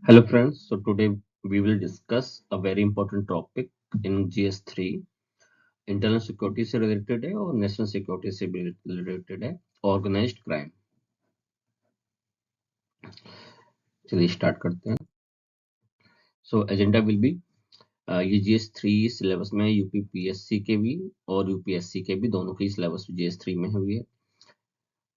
Hello friends, so today we will discuss a very important topic in GS3। Internal security से related है और national security से भी related है, organised crime. चलिए स्टार्ट करते हैं। सो एजेंडा विल बी, ये GS3 सिलेबस में यूपीपीएससी के भी और यूपीएससी के भी दोनों की सिलेबस GS3 में हुई है।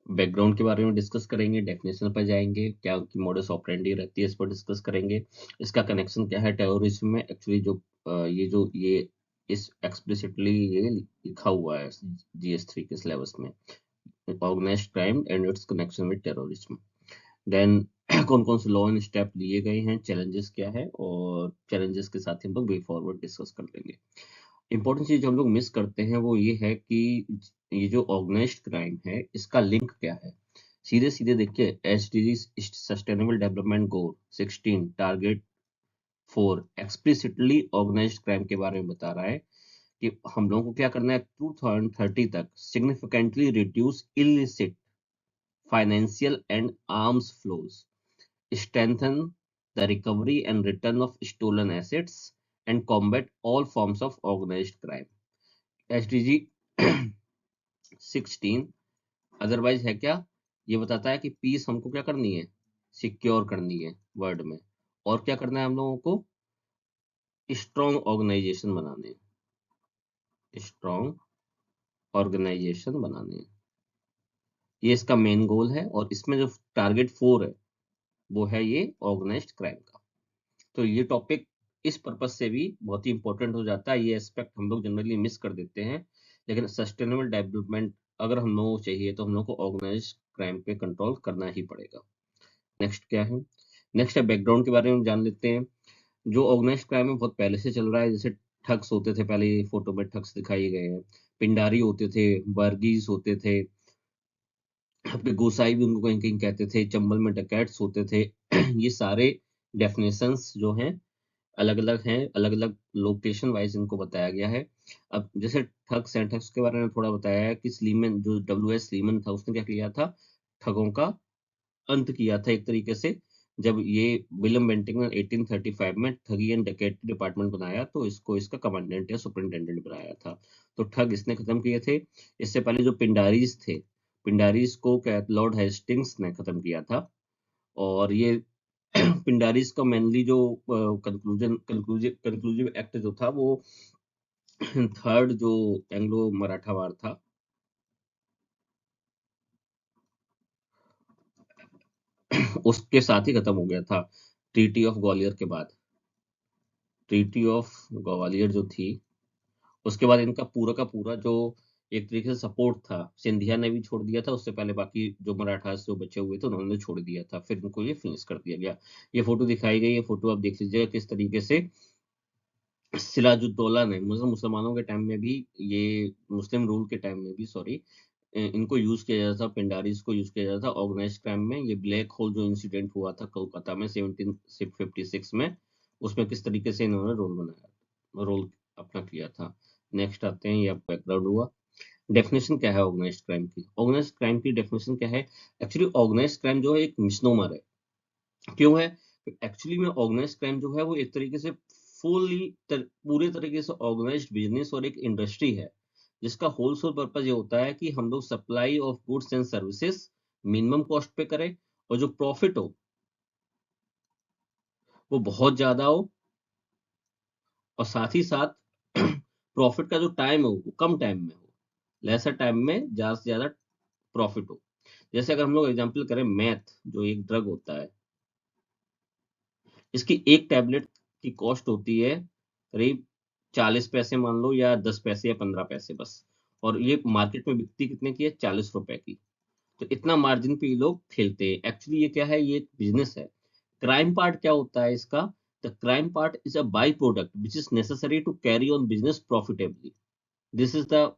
बैकग्राउंड के बारे में डिस्कस करेंगे, डेफिनेशन पर जाएंगे, क्या उनकी मॉडस ऑपरेंडी रहती है इस पर डिस्कस करेंगे, इसका कनेक्शन क्या है टेररिज्म में। एक्चुअली ये इस एक्सप्लिसिटली ये लिखा हुआ है GS3 के सिलेबस में, organised crime and its connection with terrorism. Then कौन कौन से लॉ एंड स्टेप लिए गए हैं, चैलेंजेस क्या है, और चैलेंजेस के साथ ही हम लोग वे फॉरवर्ड डिस्कस कर लेंगे। इंपॉर्टेंट चीज जो हम लोग मिस करते हैं वो ये है कि ये जो ऑर्गेनाइज्ड क्राइम है इसका लिंक क्या है। सीधे सीधे देखिए, SDG sustainable development goal 16 target 4 explicitly organised crime के बारे में बता रहा है कि हम लोगों को क्या करना है, 2030 तक significantly reduce illicit financial and arms flows, strengthen the recovery and return of stolen assets, and combat all forms of organized crime। SDG 16 otherwise है क्या, ये बताता है कि पीस हमको क्या करनी है, सिक्योर करनी है वर्ल्ड में, और क्या करना है हम लोगों को, स्ट्रॉन्ग ऑर्गेनाइजेशन बनाने हैं, स्ट्रॉन्ग ऑर्गेनाइजेशन बनाने हैं। ये इसका मेन गोल है, और इसमें जो टारगेट 4 है वो है ये ऑर्गेनाइज्ड क्राइम का। तो ये टॉपिक इस पर्पज से भी बहुत ही इंपॉर्टेंट हो जाता है। ये एस्पेक्ट हम लोग जनरली मिस कर देते हैं, लेकिन सस्टेनेबल डेवलपमेंट अगर हम लोगों को चाहिए तो हम लोग को ऑर्गेनाइज्ड क्राइम पे कंट्रोल करना ही पड़ेगा। नेक्स्ट क्या है, नेक्स्ट है बैकग्राउंड के बारे में जान लेते हैं। जो ऑर्गेनाइज्ड क्राइम है बहुत पहले से चल रहा है। जैसे ठग्स होते थे, पहले ये फोटो में ठग्स दिखाए गए हैं, पिंडारी होते थे, बर्गीज होते थे, आपके गोसाई भी उनको कहीं कहीं कहते थे, चंबल में डकैट्स होते थे। ये सारे डेफिनेशंस जो हैं अलग अलग हैं, अलग अलग लोकेशन वाइज इनको बताया गया है। अब जैसे ठग्स हैं, ठग्स के बारे में थोड़ा बताया है कि स्लीमन, जो WS स्लीमन था, उसने क्या किया था, ठगों का अंत किया था एक तरीके से। जब ये विलियम बेंटिंक ने 1835 में ठगी एंड डकैती डिपार्टमेंट बनाया, तो इसको इसका कमांडेंट या सुपरिंटेंडेंट बनाया था। तो ठग इसने खत्म किए थे। इससे पहले जो पिंडारीज थे, पिंडारीज को क्या लॉर्ड हेस्टिंग्स ने खत्म किया था। और ये पिंडारीज का मेनली जो कंक्लूसिव एक्ट जो था वो थर्ड जो एंग्लो मराठा वार था, उसके साथ ही खत्म हो गया था, ट्रीटी ऑफ ग्वालियर के बाद। ट्रीटी ऑफ ग्वालियर जो थी, उसके बाद इनका पूरा का पूरा जो एक तरीके से सपोर्ट था, सिंधिया ने भी छोड़ दिया था। उससे पहले बाकी जो मराठा जो बचे हुए थे उन्होंने छोड़ दिया था, फिर इनको ये फिनिश कर दिया गया। ये फोटो दिखाई गई, ये फोटो आप देख लीजिएगा किस तरीके से सिराजुद्दौला ने, मुसलमानों के टाइम में भी, ये मुस्लिम रूल के टाइम में भी, सॉरी, इनको यूज किया जाता था, पिंडारीज को यूज किया जाता था ऑर्गेनाइज क्राइम में। ये ब्लैक होल जो इंसिडेंट हुआ था कोलकाता में 1756 में, उसमें किस तरीके से इन्होंने रोल बनाया, रोल अपना किया था। नेक्स्ट आते हैं, ये बैकग्राउंड हुआ। डेफिनेशन क्या है ऑर्गेनाइज क्राइम की, ऑर्गेनाइज क्राइम की डेफिनेशन क्या है। एक्चुअली ऑर्गेनाइज क्राइम जो है एक मिसनोमर है। क्यों है, एक्चुअली में ऑर्गेनाइज क्राइम जो है वो एक तरीके से पूरे तरीके से ऑर्गेनाइज्ड बिजनेस और एक इंडस्ट्री है, जिसका होल सोल पर्पज ये होता है कि हम लोग supply of goods and services minimum cost पे करें, और जो प्रॉफिट हो वो बहुत ज्यादा हो, और साथ ही साथ प्रॉफिट का जो टाइम हो वो कम टाइम में हो, लेसर टाइम में ज्यादा से ज्यादा प्रॉफिट हो। जैसे अगर हम लोग एग्जांपल करें, मैथ जो एक ड्रग होता है, इसकी एक टैबलेट की कॉस्ट होती है करीब 40 पैसे मान लो, या 10 पैसे या 15 पैसे बस। और ये मार्केट में बिकती कितने की है, 40 रुपए की। तो इतना मार्जिन पे ये लोग खेलते हैं। एक्चुअली ये क्या है, ये एक बिजनेस है। क्राइम पार्ट क्या होता है इसका, the crime part is a by product which is necessary to carry on business profitably. This is the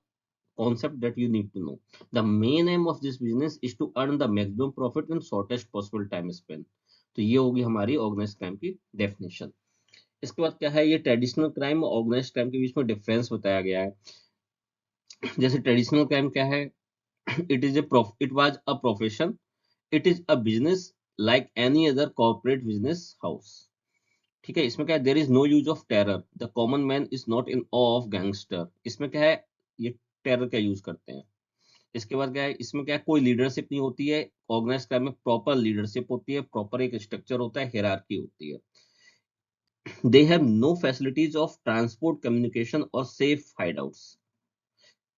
concept that you need to know. The main aim of this business is to earn the maximum profit in shortest possible time span। तो ये होगी हमारी organise crime की definition. इसके बाद क्या है, ये ट्रेडिशनल क्राइम और ऑर्गेनाइज क्राइम के बीच में डिफरेंस बताया गया है। जैसे ट्रेडिशनल क्राइम क्या है, it was a profession, it is a business like any other corporate business house. ठीक है, इसमें क्या है, there is no use of terror, the common man is not in awe of gangster. इसमें क्या है, ये टेरर का यूज करते हैं। इसके बाद क्या है, इसमें क्या है, कोई लीडरशिप नहीं होती है। ऑर्गेनाइज क्राइम में प्रॉपर लीडरशिप होती है, प्रॉपर एक स्ट्रक्चर होता है, हायरार्की होती है। They have no facilities of transport, communication और सेफ हाइडआउट्स।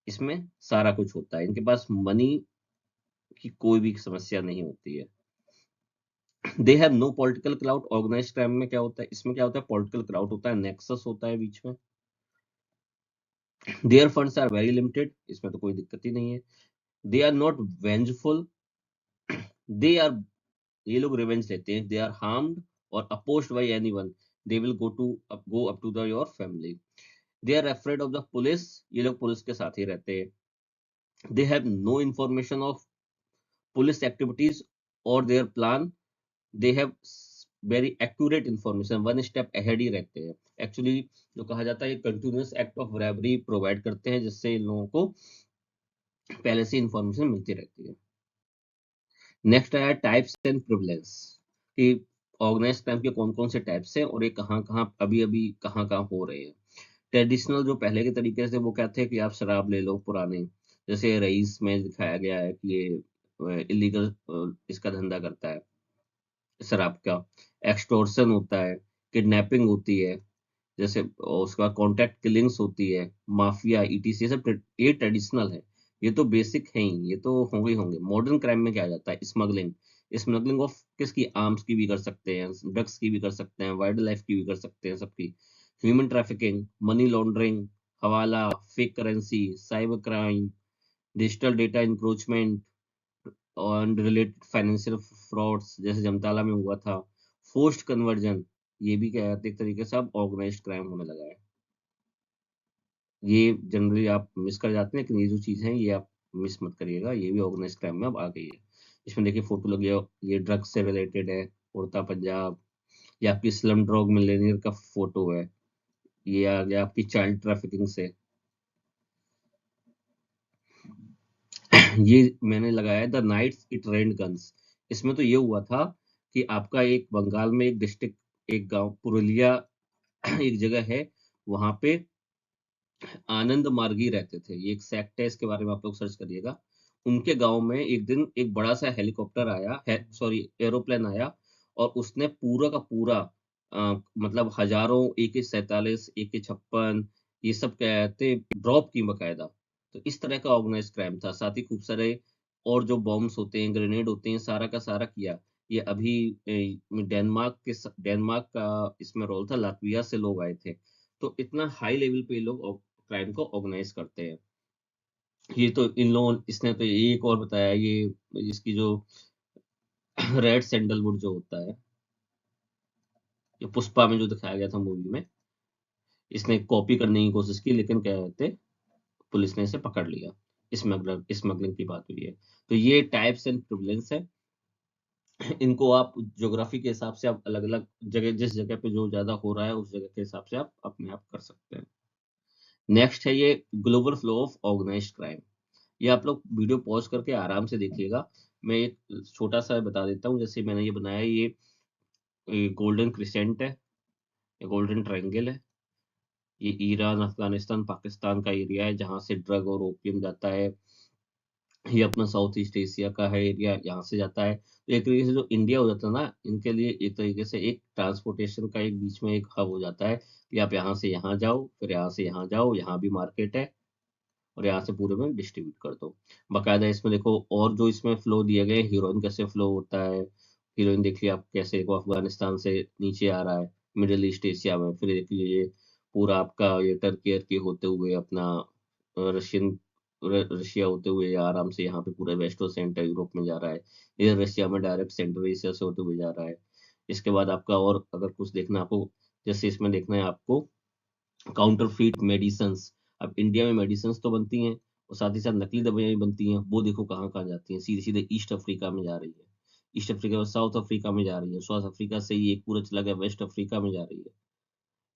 इसमें सारा कुछ होता है, इनके पास मनी की कोई भी समस्या नहीं होती है। They have no political crowd. Organise crime में क्या होता है, इसमें क्या होता है, पॉलिटिकल क्राउड होता है, नेक्सस होता है बीच में। There funds are very limited, इसमें तो कोई दिक्कत ही नहीं है। They are not vengeful, they are, ये लोग रिवेंज लेते हैं। दे आर हार्म्ड और opposed by anyone, they will go up to the your family. They are afraid of the police, ये लोग पुलिस के साथ ही रहते हैं। They have no information of police activities और their plan. They have very accurate information, one step ahead ही रहते हैं। एक्चुअली जो कहा जाता है, ये continuous act of bravery provide करते हैं, जिससे इन लोगों को पहले से इंफॉर्मेशन मिलती रहती है। नेक्स्ट आया टाइप्स एंड प्रिवलेंस, कि ऑर्गेनाइज क्राइम के कौन कौन से टाइप्स हैं और ये कहाँ कहाँ अभी अभी कहाँ कहाँ हो रहे हैं। ट्रेडिशनल जो पहले के तरीके से, वो क्या थे कि आप शराब ले लो पुराने, जैसे रईस में दिखाया गया है कि ये इलीगल इसका धंधा करता है शराब का। एक्सटॉर्शन होता है, किडनैपिंग होती है, जैसे उसका कॉन्ट्रैक्ट किलिंग्स होती है, माफिया, ईटीसी, ये सब ये ट्रेडिशनल है। ये तो बेसिक है ही, ये तो होंगे ही होंगे। मॉडर्न क्राइम में क्या आ जाता है, स्मगलिंग। स्मगलिंग ऑफ किसकी, आर्म्स की भी कर सकते हैं, ड्रग्स की भी कर सकते हैं, वाइल्ड लाइफ की भी कर सकते हैं, सबकी। ह्यूमन ट्रैफिकिंग, मनी लॉन्ड्रिंग, हवाला, fake currency, cyber crime, digital data encroachment और रिलेटेड फाइनेंशियल फ्रॉड्स, जैसे जमताला में हुआ था। फोर्स्ड कन्वर्जन, ये भी क्या है, एक तरीके से अब ऑर्गेनाइज्ड क्राइम होने लगा है। ये जनरली आप मिस कर जाते हैं, लेकिन ये जो चीज़ है ये आप मिस मत करिएगा, ये भी ऑर्गेनाइज्ड क्राइम में अब आ गई है। इसमें देखिए फोटो लगी है, ये ड्रग्स से रिलेटेड है, उड़ता पंजाब। ये आपकी स्लम डॉग मिलियनेयर का फोटो है। ये आ गया आपकी चाइल्ड ट्रैफिकिंग से। ये मैंने लगाया है the nights it rained guns. इसमें तो ये हुआ था कि आपका एक बंगाल में एक डिस्ट्रिक्ट, एक गांव पुरुलिया एक जगह है, वहां पे आनंद मार्गी रहते थे। ये एक सेक्ट है, इसके बारे में आप लोग सर्च करिएगा। उनके गांव में एक दिन एक बड़ा सा हेलीकॉप्टर आया है, सॉरी एरोप्लेन आया, और उसने पूरा का पूरा मतलब हजारों AK-47, AK-56, ये सब क्या कहते ड्रॉप की बकायदा। तो इस तरह का ऑर्गेनाइज क्राइम था। साथ ही खूब सारे और जो बॉम्ब्स होते हैं, ग्रेनेड होते हैं, सारा का सारा किया। ये अभी डेनमार्क का इसमें रोल था, लातविया से लोग आए थे। तो इतना हाई लेवल पे ये लोग क्राइम को ऑर्गेनाइज करते हैं। ये तो इन लोगों, इसने तो ये एक और बताया, ये इसकी जो रेड सैंडलवुड जो होता है, ये पुष्पा में जो दिखाया गया था मूवी में, इसने कॉपी करने की कोशिश की, लेकिन क्या कहते, पुलिस ने इसे पकड़ लिया। स्मगलिंग की बात हुई है। तो ये टाइप्स एंड प्रिविलेंस है। इनको आप ज्योग्राफी के हिसाब से आप अलग अलग जगह, जिस जगह पे जो ज्यादा हो रहा है उस जगह के हिसाब से आप अपने आप कर सकते हैं। नेक्स्ट है ये global flow of organised crime. ये आप लोग वीडियो पॉज करके आराम से देखिएगा। मैं एक छोटा सा बता देता हूँ, जैसे मैंने ये बनाया, ये गोल्डन क्रिसेंट है, ये गोल्डन ट्रायंगल है। ये ईरान, अफगानिस्तान, पाकिस्तान का एरिया है, जहाँ से ड्रग और ओपियम जाता है। ये अपना साउथ ईस्ट एशिया का है एरिया, यहाँ से जाता है। तो एक तरीके से जो इंडिया हो जाता है ना, इनके लिए एक तरीके से एक ट्रांसपोर्टेशन का एक बीच में एक हब हो जाता है, कि आप यहाँ से यहाँ जाओ, फिर यहाँ से यहाँ जाओ, यहाँ भी मार्केट है, और यहाँ से पूरे में डिस्ट्रीब्यूट कर दो। बाकायदा इसमें देखो, और जो इसमें फ्लो दिए गए, हीरोइन कैसे फ्लो होता है। हीरोइन देखिए आप कैसे, देखो अफगानिस्तान से नीचे आ रहा है, मिडिल ईस्ट एशिया में, फिर देखिए ये पूरा आपका ये टर्की होते हुए अपना रशियन रशिया होते हुए आराम से यहाँ पे पूरा वेस्ट और सेंटर यूरोप में जा रहा है। इधर रशिया में डायरेक्ट सेंट्रल एशिया से होते हुए जा रहा है। इसके बाद आपका और अगर कुछ देखना आपको, जैसे इसमें देखना है आपको काउंटरफीट मेडिसिन्स। अब इंडिया में मेडिसिन्स तो बनती हैं, और साथ ही साथ नकली दवाइयाँ भी बनती हैं। वो देखो कहाँ कहाँ जाती हैं, सीधे सीधे ईस्ट अफ्रीका में जा रही है। ईस्ट अफ्रीका और साउथ अफ्रीका में जा रही है, साउथ अफ्रीका से ये पूरा चला गया वेस्ट अफ्रीका में जा रही है।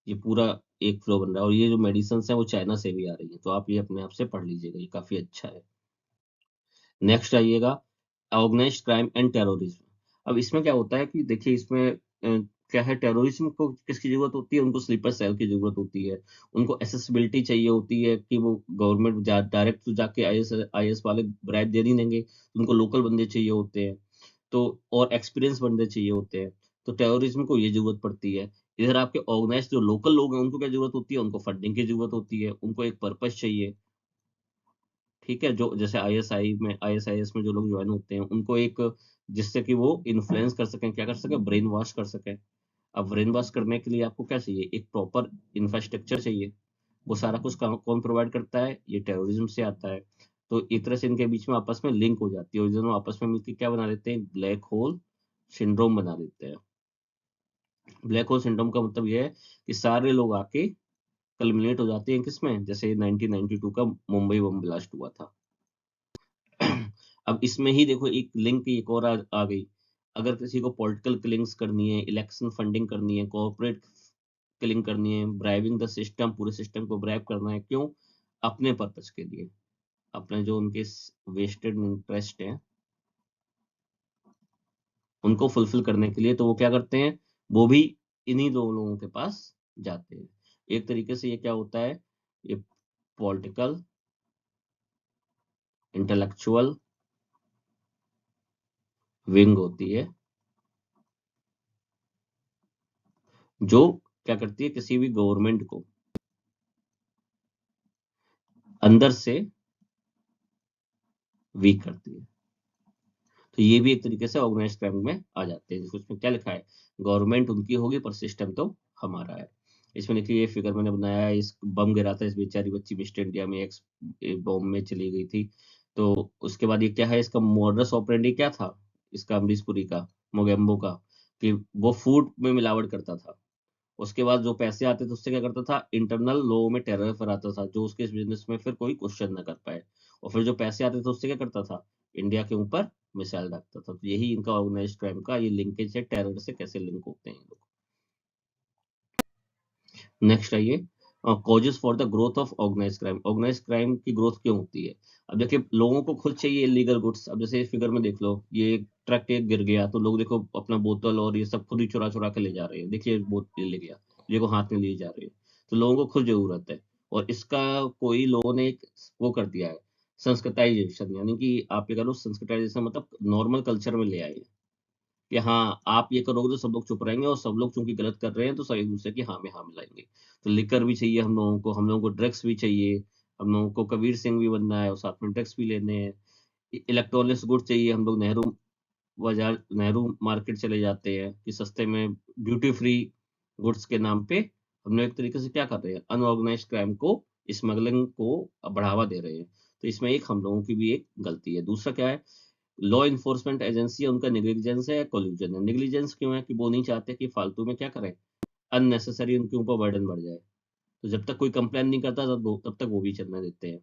ये पूरा एक फ्लो बन रहा है, और ये जो मेडिसिन है वो चाइना से भी आ रही है। तो आप ये अपने आप से पढ़ लीजिएगा, ये काफी अच्छा है। नेक्स्ट आइएगा, ऑर्गेनाइज्ड क्राइम एंड टेररिज्म। अब इसमें क्या होता है कि देखिए इसमें क्या है, टेररिज्म को किसकी जरूरत होती है, उनको स्लीपर सेल की जरूरत होती है, उनको एसेसिबिलिटी चाहिए होती है कि वो गवर्नमेंट डायरेक्ट तो जाके आईएएस वाले ब्राइब दे नहीं देंगे, उनको लोकल बंदे चाहिए होते हैं, तो और एक्सपीरियंस बंदे चाहिए होते हैं, तो टेररिज्म को ये जरूरत पड़ती है। इधर आपके ऑर्गेनाइज जो लोकल लोग हैं उनको क्या जरूरत होती है, उनको फंडिंग की जरूरत होती है, उनको एक पर्पस चाहिए। ठीक है, जो जैसे आईएसआईएस में जो लोग ज्वाइन होते हैं उनको एक, जिससे कि वो इन्फ्लुएंस कर सकें, क्या कर सकें, ब्रेन वॉश कर सकें। अब ब्रेन वॉश करने के लिए आपको क्या चाहिए, एक प्रॉपर इंफ्रास्ट्रक्चर चाहिए। वो सारा कुछ कौन प्रोवाइड करता है, ये टेररिज्म से आता है। तो एक तरह से इनके बीच में आपस में लिंक हो जाती है और दोनों आपस में मिलकर क्या बना लेते हैं, ब्लैक होल सिंड्रोम बना देते हैं। ब्लैक होल सिंड्रोम का मतलब ये है कि सारे लोग आके कल्मिनेट हो जाते हैं किसमें, जैसे 1992 का मुंबई बम ब्लास्ट हुआ था। अब इसमें ही देखो एक लिंक एक और आ गई। अगर किसी को पॉलिटिकल किलिंग्स करनी है, इलेक्शन फंडिंग करनी है, कॉर्पोरेट किलिंग करनी है, ब्राइबिंग द सिस्टम, पूरे सिस्टम को ब्राइब करना है, क्यों, अपने पर्पस के लिए, अपने जो उनके वेस्टेड इंटरेस्ट हैं उनको फुलफिल करने के लिए, तो वो क्या करते हैं, वो भी इन्हीं दो लोगों के पास जाते हैं। एक तरीके से ये क्या होता है, ये पॉलिटिकल इंटेलेक्चुअल विंग होती है, जो क्या करती है, किसी भी गवर्नमेंट को अंदर से वीक करती है। तो ये भी एक तरीके से ऑर्गेनाइज्ड क्राइम में आ जाते हैं, जिसको इसमें क्या लिखा है, गवर्नमेंट उनकी होगी पर सिस्टम तो हमारा है। इसमें देखिए ये फिगर मैंने बनाया है, इस बम गिरा था, इस बेचारी बच्ची मिस्टर इंडिया में एक्स बॉम्ब में चली गई थी। तो उसके बाद ये क्या है, इसका मॉडस ऑपरेंडी क्या था, इसका अमरीश पुरी का, मोगेम्बो का, कि वो फूड में मिलावट करता था। उसके बाद जो पैसे आते थे उससे क्या करता था, इंटरनल लोगों में टेरर फैलाता था, जो उसके बिजनेस में फिर कोई क्वेश्चन ना कर पाए। और फिर जो पैसे आते थे उससे क्या करता था, इंडिया के ऊपर मिसाइल दागता था। तो यही इनका ऑर्गेनाइज्ड क्राइम का ये लिंकेज है, टेरर से कैसे लिंक होते हैं ये लोग। नेक्स्ट आइए, causes for the growth of organise crime. Organise crime की ग्रोथ क्यों होती है, अब देखिए लोगों को खुद चाहिए इलीगल गुड्स। अब जैसे इस फिगर में देख लो, ये ट्रक एक गिर गया तो लोग देखो अपना बोतल और ये सब खुद ही चुरा चुरा के ले जा रहे हैं, देखिए बोतल ले गया, ये को हाथ में लिए जा रहे हैं। तो लोगों को खुद जरूरत है, और इसका कोई लोगों ने एक वो कर दिया है, संस्कृताइजेशन, यानी कि आप ये कह लो संस्कृताइजेशन मतलब नॉर्मल कल्चर में ले आए कि हाँ आप ये करोगे तो सब लोग चुप रहेंगे, और सब लोग चूंकि गलत कर रहे हैं तो सब एक दूसरे की हाँ में हाँ मिलाएंगे। तो लिकर भी चाहिए हम लोगों को, हम लोगों को ड्रग्स भी चाहिए, हम लोगों को कबीर सिंह भी बनना है और साथ में ड्रग्स भी लेने हैं। इलेक्ट्रॉनिक्स गुड चाहिए, हम लोग नेहरू बाजार, नेहरू मार्केट चले जाते हैं कि सस्ते में ड्यूटी फ्री गुड्स के नाम पे हम लोग एक तरीके से क्या कर रहे हैं, अनऑर्गेनाइज क्राइम को, स्मगलिंग को बढ़ावा दे रहे हैं। तो इसमें एक हम लोगों की भी एक गलती है। दूसरा क्या है, लॉ इन्फोर्समेंट एजेंसी है उनका नेग्लिजेंस है या कोल्यूजन है। नेग्लिजेंस क्यों है, कि वो नहीं चाहते कि फालतू में क्या करें, अननेसेसरी उनके ऊपर बर्डन बढ़ जाए। तो जब तक कोई कंप्लेन नहीं करता तब तक वो भी चलने देते हैं।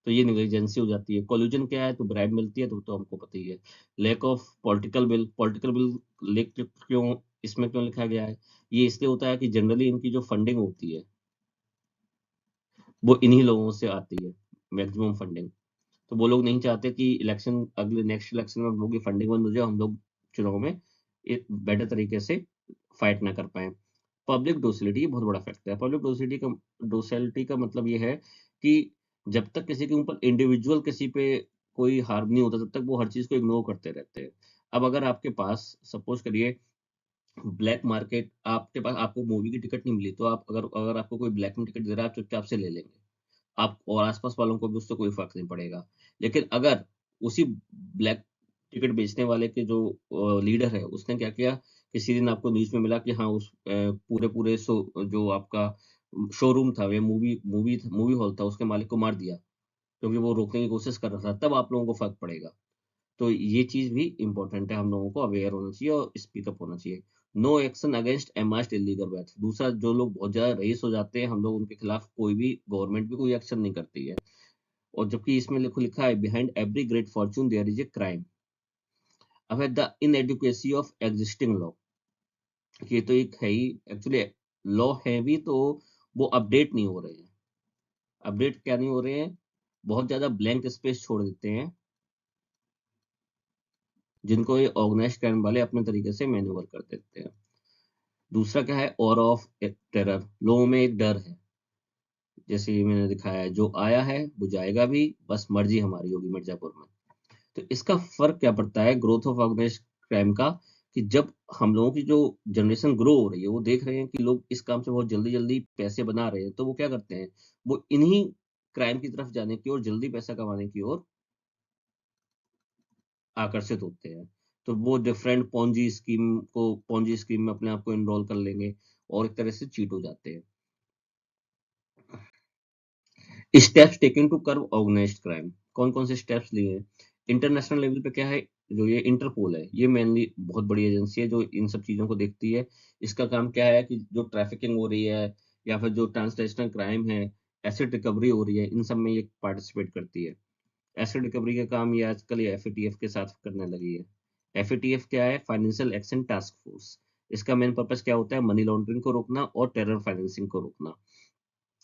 तो ये नेग्लिजेंसी हो जाती है। कोल्यूजन क्या है, तो ब्राइब मिलती है, तो हमको पता ही है। Lack of political will, political will lack क्यों इसमें क्यों लिखा गया है, ये इसलिए होता है कि जनरली इनकी जो फंडिंग होती है वो इन्हीं लोगों से आती है, मैक्सिमम फंडिंग। तो वो लोग नहीं चाहते कि इलेक्शन, अगले नेक्स्ट इलेक्शन में हम लोग की फंडिंग बंद हो जाए, हम लोग चुनाव में एक बेटर तरीके से फाइट ना कर पाए। पब्लिक डोसिलिटी बहुत बड़ा फैक्टर है। पब्लिक डोसिलिटी का मतलब ये है कि जब तक किसी के ऊपर इंडिविजुअल किसी पे कोई हार्म नहीं होता तब तक वो हर चीज को इग्नोर करते रहते हैं। अब अगर आपके पास सपोज करिए ब्लैक मार्केट, आपके पास आपको मूवी की टिकट नहीं मिली, तो आप अगर अगर आपको कोई ब्लैक में टिकट दे रहा है आप चुपचाप से ले लेंगे, आप और आसपास वालों को भी उससे कोई फर्क नहीं पड़ेगा। लेकिन अगर उसी ब्लैक टिकट बेचने वाले के जो लीडर है उसने क्या किया, किसी दिन आपको न्यूज में मिला कि हाँ उस पूरे पूरे जो आपका शोरूम था, वे मूवी हॉल था, उसके मालिक को मार दिया क्योंकि वो रोकने की कोशिश कर रहा था, तब आप लोगों को फर्क पड़ेगा। तो ये चीज भी इंपॉर्टेंट है, हम लोगों को अवेयर होना चाहिए और स्पीकअप होना चाहिए। No action against amassed illegal wealth. दूसरा, जो लोग बहुत ज्यादा रईस हो जाते हैं हम लोग उनके खिलाफ कोई भी गवर्नमेंट भी कोई एक्शन नहीं करती है। और जबकि इसमें लिखा है, behind every great fortune there is a crime. अब है the inadequacy of existing law. ये तो एक है ही, एक्चुअली लॉ है भी तो वो अपडेट नहीं हो रहे हैं। अपडेट क्या नहीं हो रहे हैं, बहुत ज्यादा ब्लैंक स्पेस छोड़ देते हैं जिनको ये ऑर्गेनाइज्ड क्राइम वाले अपने तरीके से मैन्यूवर कर देते हैं। दूसरा क्या है, ऑरा ऑफ टेरर, लोगों में एक डर है, जैसे ये मैंने दिखाया है, जो आया है वो जाएगा भी, बस मर्जी हमारी होगी मिर्जापुर में। तो इसका फर्क क्या पड़ता है ग्रोथ ऑफ ऑर्गेनाइज्ड क्राइम का, कि जब हम लोगों की जो जनरेशन ग्रो हो रही है वो देख रहे हैं कि लोग इस काम से बहुत जल्दी जल्दी पैसे बना रहे हैं, तो वो क्या करते हैं, वो इन्हीं क्राइम की तरफ जाने की और जल्दी पैसा कमाने की ओर आकर्षित होते हैं। तो वो डिफरेंट पोंजी स्कीम में अपने आप को एनरोल कर लेंगे और एक तरह से चीट हो जाते हैं। Steps taken to curb organised crime, कौन कौन से स्टेप्स लिए हैं? इंटरनेशनल लेवल पे क्या है, जो ये इंटरपोल है, ये मेनली बहुत बड़ी एजेंसी है जो इन सब चीजों को देखती है। इसका काम क्या है कि जो ट्रैफिकिंग हो रही है या फिर जो ट्रांसनेशनल क्राइम है, एसिड रिकवरी हो रही है, इन सब में ये पार्टिसिपेट करती है। एसिड रिकवरी का काम ये आजकल ये एफएटीएफ के साथ करने लगी है। एफएटीएफ क्या है, फाइनेंशियल एक्शन टास्क फोर्स। इसका मेन पर्पस क्या होता है, मनी लॉन्ड्रिंग को रोकना और टेरर फाइनेंसिंग को रोकना।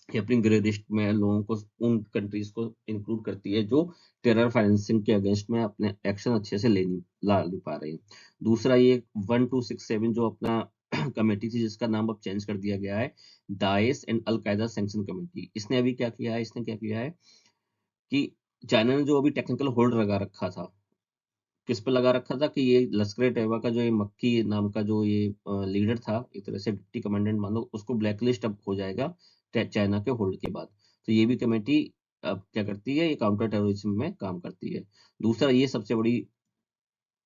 ये अपनी ग्रे लिस्ट में लोगों को, उन कंट्रीज को इंक्लूड करती है जो टेरर फाइनेंसिंग के अगेंस्ट में अपने एक्शन अच्छे से ला नहीं पा रहे हैं। दूसरा ये 1267 जो अपना कमेटी थी, जिसका नाम अब चेंज कर दिया गया है, दाइश एंड अल कायदा सैंक्शन कमेटी। इसने अभी क्या किया है, इसने क्या किया है कि चाइना ने जो अभी टेक्निकल होल्ड लगा रखा था, किस पे लगा रखा था कि ये लश्कर ए तैयबा का जो ये मक्की नाम का जो ये लीडर था, एक तरह से डिप्टी कमांडेंट मानो, उसको ब्लैकलिस्ट अब हो जाएगा चाइना के होल्ड के बाद। तो ये भी कमेटी अब क्या करती है, ये काउंटर टेररिज्म में काम करती है। दूसरा, ये सबसे बड़ी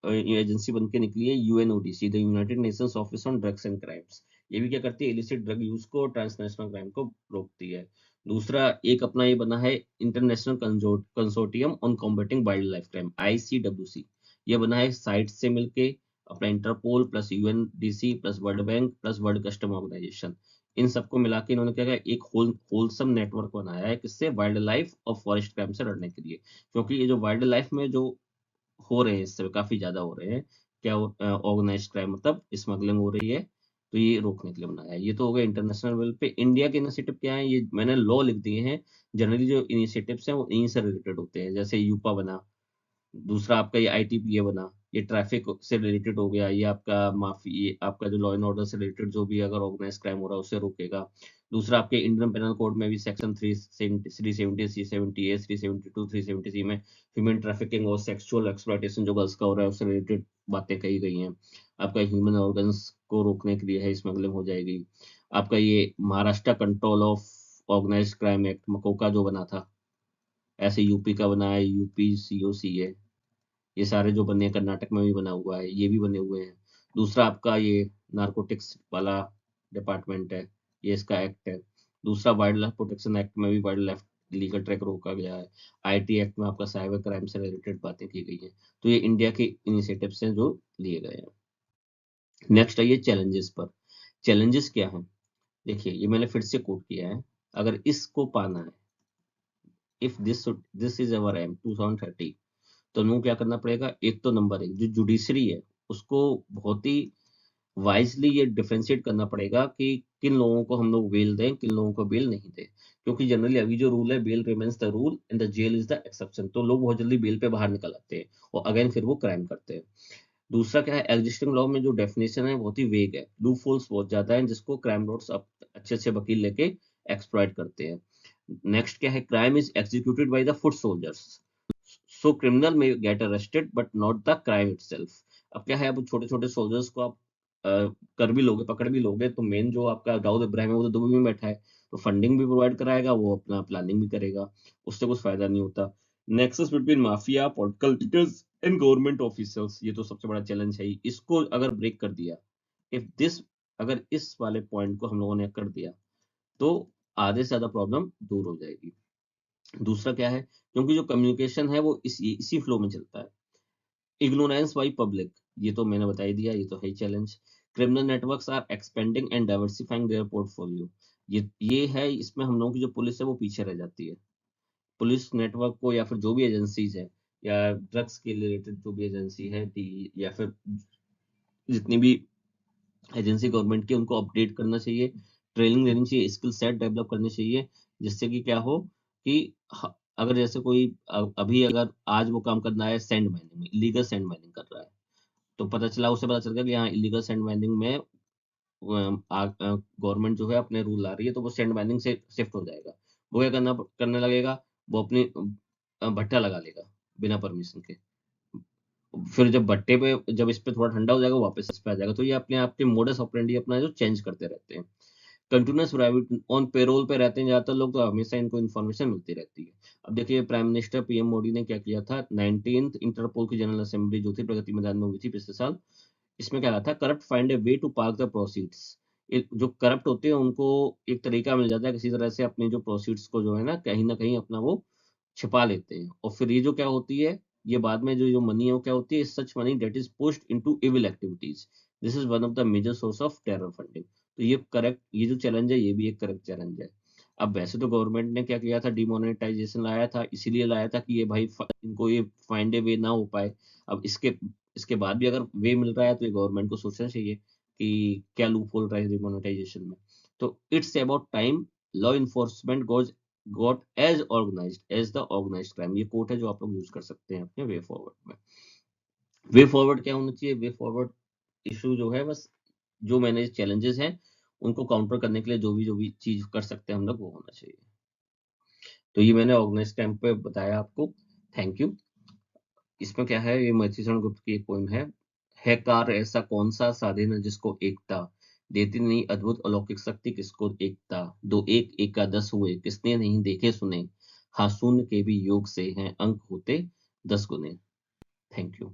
ये एजेंसी बन के निकली है, UNODC, the United Nations office on drugs and crimes. ये भी क्या करती है, इलिसिट ड्रग यूज को, ट्रांसनेशनल क्राइम को रोकती है। दूसरा एक अपना ये बना है, international consortium on combating wild life crime, ICWC. ये बना है साइट से मिलके, अपना Interpol plus UNDC plus world bank plus world custom organisation, इन सबको मिला के इन्होंने क्या किया, एक होलसम नेटवर्क बनाया है, किससे, वाइल्ड लाइफ और फॉरेस्ट क्राइम से लड़ने के लिए। क्योंकि ये जो वाइल्ड लाइफ में जो हो रहे हैं, इस समय काफी ज्यादा हो रहे हैं, क्या ऑर्गेनाइज्ड क्राइम मतलब स्मगलिंग हो रही है, तो ये रोकने के लिए बनाया है। ये तो हो गया इंटरनेशनल लेवल पे। इंडिया के इनिशिएटिव क्या है, ये मैंने लॉ लिख दिए हैं। जनरली जो इनिशिएटिव्स हैं वो इन्हीं से रिलेटेड होते हैं, जैसे यूपा बना। दूसरा आपका ये आईटीपीए बना, ये ट्रैफिक से रिलेटेड हो गया। ये आपका माफी, ये आपका जो लॉ एंड ऑर्डर से रिलेटेड जो भी अगर ऑर्गेनाइज क्राइम हो रहा है उसे रोकेगा। दूसरा आपके इंडियन पेनल कोड में भी सेक्शन 370, 370 ए, 372, 370 सी में ह्यूमन ट्रैफिकिंग और सेक्सुअल एक्सप्लॉयटेशन जो गर्ल्स का हो रहा है उससे रिलेटेड बातें कही गई हैं। आपका ह्यूमन ऑर्गन्स को रोकने के लिए है, स्मगलिंग हो जाएगी। आपका ये Maharashtra control of organise crime act, MCOCA जो बना था, ऐसे यूपी का बना है, यूपी सीओसी है। ये सारे जो बने हैं, कर्नाटक में भी बना हुआ है, ये भी बने हुए हैं। दूसरा आपका ये नारकोटिक्स वाला डिपार्टमेंट है, ये इसका एक्ट है। दूसरा वाइल्ड लाइफ प्रोटेक्शन एक्ट में भी वाइल्ड लाइफ लीगल ट्रैक रोका गया है। आईटी एक्ट में आपका साइबर क्राइम से रिलेटेड बातें की गई हैं। तो ये इंडिया के इनिशिएटिव्स हैं जो लिए गए हैं। नेक्स्ट आइए चैलेंजेस पर। चैलेंजेस क्या हैं, देखिए ये मैंने फिर से कोट किया है। अगर इसको पाना है, if this is our aim 2030, तो हमको क्या करना पड़ेगा, एक तो नंबर एक जो जुडिशरी है उसको बहुत ही वाइजली ये डिफरेंशिएट करना पड़ेगा कि किन लोगों को हम लोग बेल दें, किन लोगों को बेल नहीं दें। क्योंकि जनरली अभी जो रूल है, bail remains the rule and the jail is the exception, तो लोग बहुत जल्दी बेल पे बाहर निकल आते हैं और अगेन फिर वो क्राइम करते हैं। दूसरा क्या है, एग्जिस्टिंग लॉ में जो डेफिनेशन है बहुत ही वेग है, लूप होल्स बहुत ज्यादा है, जिसको क्राइम लॉयर्स अब अच्छे अच्छे वकील लेके एक्सप्लॉइट करते हैं। नेक्स्ट क्या है, crime is executed by the foot soldiers, so criminal men get arrested but not the crime itself. अब क्या है, अब छोटे छोटे सोल्जर्स को आप कर भी लोगे, पकड़ भी लोगे, तो मेन जो आपका दाऊद इब्राहिम है वो तो दुबई में बैठा है, तो फंडिंग भी प्रोवाइड कराएगा, वो अपना प्लानिंग भी करेगा, उससे कुछ फायदा नहीं होता। Nexus between mafia, political leaders and government officers, ये तो सबसे बड़ा चैलेंज है ही। इसको अगर ब्रेक कर दिया, इफ दिस, अगर इस वाले पॉइंट को हम लोगों ने कर दिया, तो आधे से ज्यादा प्रॉब्लम दूर हो जाएगी। दूसरा क्या है, क्योंकि जो कम्युनिकेशन है वो इसी फ्लो में चलता है। इग्नोरेंस बाई पब्लिक, ये तो मैंने बता ही दिया, ये तो है ही challenge. Criminal networks are expanding and diversifying their portfolio, ये है, इसमें हम लोगों की जो पुलिस है वो पीछे रह जाती है। पुलिस नेटवर्क को, या फिर जो भी एजेंसीज है, या ड्रग्स के रिलेटेड जो भी एजेंसी है, या फिर जितनी भी एजेंसी गवर्नमेंट की, उनको अपडेट करना चाहिए, ट्रेनिंग देनी चाहिए, स्किल सेट डेवलप करनी चाहिए, जिससे कि क्या हो कि अगर जैसे कोई अभी अगर आज वो काम करना है सैंड माइनिंग में, इलीगल सैंड माइनिंग कर रहा है, तो उसे पता चल गया कि हाँ इलीगल सैंड माइनिंग में गवर्नमेंट जो है अपने रूल ला रही है, तो वो सैंड माइनिंग से शिफ्ट हो जाएगा। वो क्या करने लगेगा, वो अपनी भट्टा लगा लेगा बिना परमिशन के। फिर जब इस पे थोड़ा ठंडा हो जाएगा, वापस इस पे आ जाएगा। तो ये अपने आप के मोडस ऑपरेंडी अपना जो चेंज करते रहते हैं। कंटिन्यूअस प्राइवेट ऑन पेरोल पे रहते हैं ज्यादातर लोग, तो हमेशा इनको इन्फॉर्मेशन मिलती रहती है। अब देखिए प्राइम मिनिस्टर पीएम मोदी ने क्या किया था, 19th इंटरपोल की जनरल असेंबली जो थी प्रगति मैदान में हुई थी पिछले साल। इसमें क्या कहा था, corrupt find a way to park the proceeds. जो करप्ट होते हैं उनको एक तरीका मिल जाता है किसी तरह से अपनी जो प्रोसीड्स को जो है ना कहीं अपना वो छिपा लेते हैं। और फिर ये जो क्या होती है, ये बाद में जो जो मनी है वो क्या होती है, such money that is pushed into evil activities. This is one of the major source of terror funding. तो ये जो चैलेंज है, ये भी एक करेक्ट चैलेंज है। अब वैसे तो गवर्नमेंट ने क्या किया था, डिमोनेटाइजेशन लाया था, इसीलिए लाया था कि ये भाई इनको ये फाइंड ए वे ना हो पाए। अब इसके बाद भी अगर वे मिल रहा है, तो ये गवर्नमेंट को सोचना चाहिए कि क्या लूप होल रहा है डिमोनेटाइजेशन में। तो it's about time law enforcement goes got as organised as the organised crime. ये कोट है जो आप लोग यूज कर सकते हैं अपने वे फॉरवर्ड में। वे फॉरवर्ड क्या होना चाहिए, वे फॉरवर्ड इशू जो है बस, जो मैंने चैलेंजेस हैं उनको काउंटर करने के लिए जो भी चीज कर सकते हैं हम लोग, वो होना चाहिए। तो ये मैंने ऑर्गेनाइज क्राइम पे बताया आपको। Thank you. इसमें क्या है, ये मधुसूदन गुप्त की एक पोइम है कार ऐसा कौन सा साधन है जिसको एकता देती नहीं अद्भुत अलौकिक शक्ति किसको एकता। दो एक एक का 10 हुए किसने नहीं देखे सुने। हाँ शून्य के भी योग से हैं अंक होते 10 गुने। Thank you.